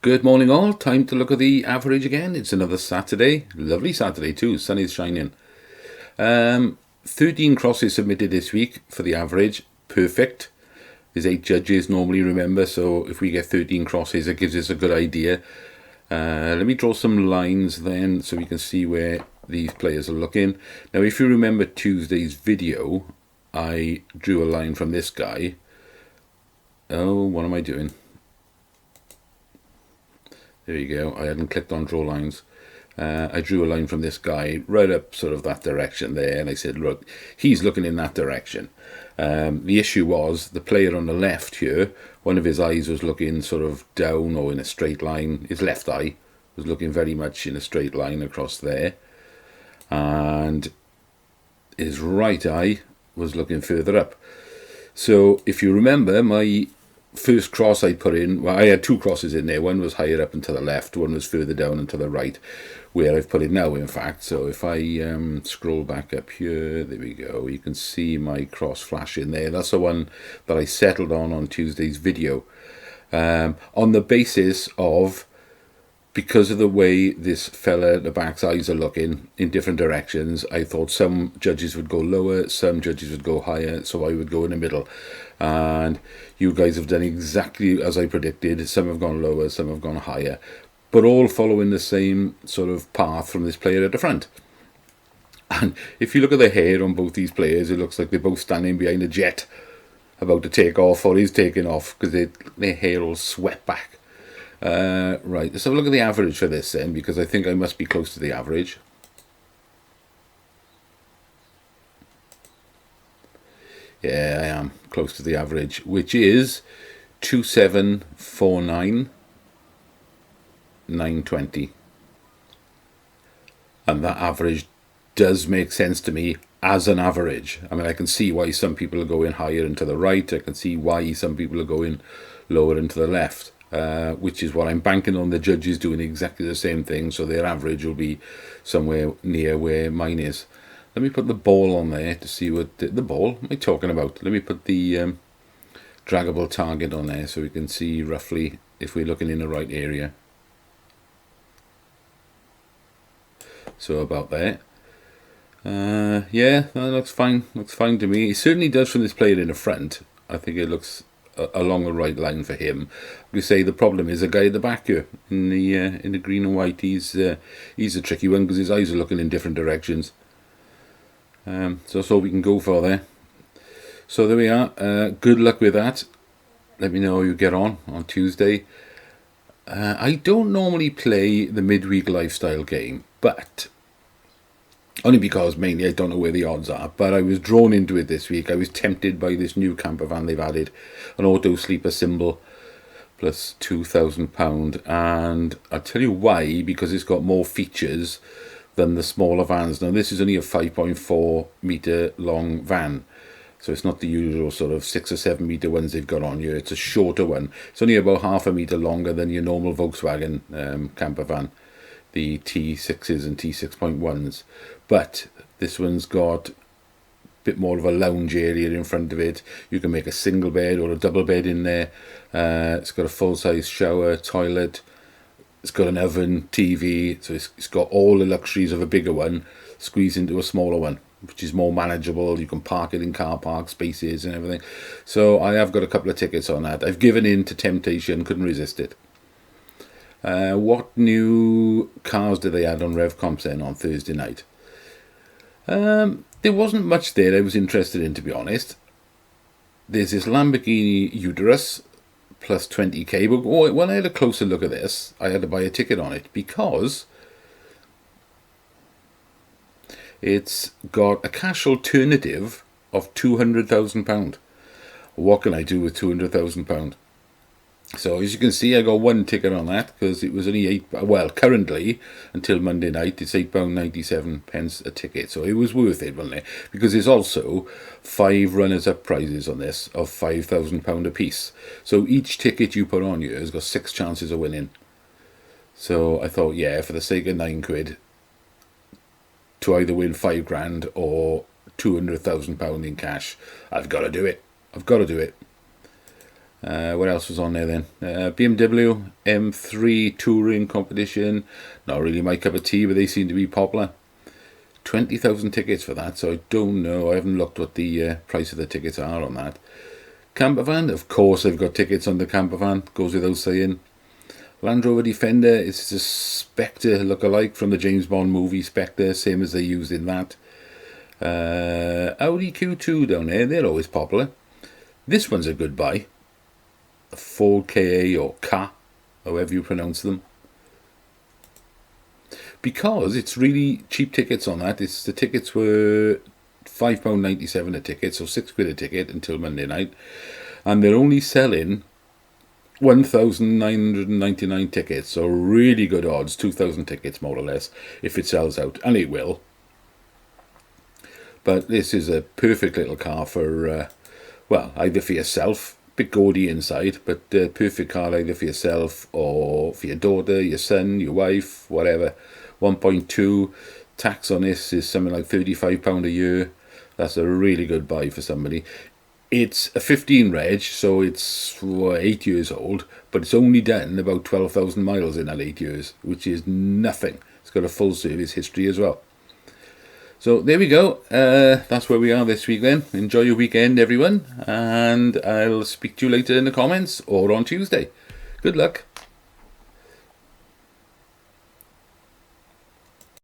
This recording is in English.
Good morning all, time to look at the average again. It's another Saturday, lovely Saturday too, sun is shining. 13 crosses submitted this week for the average, perfect. There's 8 judges normally, remember, so if we get 13 crosses it gives us a good idea. Let me draw some lines then so we can see where these players are looking. Now if you remember Tuesday's video, I drew a line from this guy. Oh, what am I doing? There you go, I hadn't clicked on draw lines. I drew a line from this guy right up sort of that direction there, and I said, look, he's looking in that direction. The issue was the player on the left here, one of his eyes was looking sort of down or in a straight line. His left eye was looking very much in a straight line across there, and his right eye was looking further up. So if you remember, my first cross I put in, well, I had 2 crosses in there. One was higher up and to the left, one was further down and to the right, where I've put it now, in fact. So if I scroll back up here, there we go, you can see my cross flashing there. That's the one that I settled on Tuesday's video, on the basis of, because of the way this fella at the back's eyes are looking in different directions, I thought some judges would go lower, some judges would go higher, so I would go in the middle. And you guys have done exactly as I predicted. Some have gone lower, some have gone higher, but all following the same sort of path from this player at the front. And if you look at the hair on both these players, it looks like they're both standing behind a jet about to take off, or is taking off, because their hair all swept back. Right, let's have a look at the average for this then, because I think I must be close to the average. Yeah, I am close to the average, which is 2749,920. And that average does make sense to me as an average. I mean, I can see why some people are going higher and to the right. I can see why some people are going lower and to the left. Which is what I'm banking on the judges doing exactly the same thing, so their average will be somewhere near where mine is. Let me put the ball on there to see what the ball, what am I talking about? Let me put the draggable target on there so we can see roughly if we're looking in the right area. So about there. Yeah, that looks fine. Looks fine to me. It certainly does from this player in the front. I think it looks along the right line for him. We say the problem is the guy at the back here in the green and white. He's a tricky one because his eyes are looking in different directions. So that's all we can go for there. So there we are. Good luck with that. Let me know how you get on Tuesday. I don't normally play the midweek lifestyle game, but only because mainly I don't know where the odds are, but I was drawn into it this week. I was tempted by this new camper van they've added, an auto sleeper symbol plus £2,000, and I'll tell you why, because it's got more features than the smaller vans. Now this is only a 5.4 metre long van, so it's not the usual sort of 6 or 7 metre ones they've got on here. It's a shorter one. It's only about half a metre longer than your normal Volkswagen camper van, the T6s and T6.1s, but this one's got a bit more of a lounge area in front of it. You can make a single bed or a double bed in there. It's got a full-size shower, toilet, it's got an oven, TV, so it's got all the luxuries of a bigger one squeezed into a smaller one, which is more manageable. You can park it in car park spaces and everything. So I have got a couple of tickets on that. I've given in to temptation, couldn't resist it. What new cars did they add on Revcomps then on Thursday night? There wasn't much there I was interested in, to be honest. There's this Lamborghini Uterus plus 20k, but when I had a closer look at this, I had to buy a ticket on it because it's got a cash alternative of £200,000. What can I do with £200,000? So as you can see, I got one ticket on that because it was only currently until Monday night it's £8.97 a ticket, so it was worth it, wasn't it? Because there's also 5 runners-up prizes on this of £5,000 a piece. So each ticket you put on here has got 6 chances of winning. So I thought, yeah, for the sake of £9, to either win 5 grand or £200,000 in cash, I've got to do it. I've got to do it. What else was on there then? BMW M3 Touring Competition. Not really my cup of tea, but they seem to be popular. 20,000 tickets for that, so I don't know. I haven't looked what the price of the tickets are on that. Campervan, of course they've got tickets on the campervan, goes without saying. Land Rover Defender is a Spectre look-alike from the James Bond movie Spectre, same as they used in that. Audi Q2 down there, they're always popular. This one's a good buy. A Ford KA or Ka, however you pronounce them. Because it's really cheap tickets on that. The tickets were £5.97 a ticket, so £6 a ticket until Monday night. And they're only selling 1,999 tickets, so really good odds, 2,000 tickets more or less, if it sells out, and it will. But this is a perfect little car for, well, either for yourself, bit gaudy inside, but perfect car either for yourself or for your daughter, your son, your wife, whatever. 1.2, tax on this is something like £35 a year. That's a really good buy for somebody. It's a 15 reg, so it's 8 years old, but it's only done about 12,000 miles in that 8 years, which is nothing. It's got a full service history as well. So there we go. That's where we are this week then. Enjoy your weekend, everyone, and I'll speak to you later in the comments or on Tuesday. Good luck.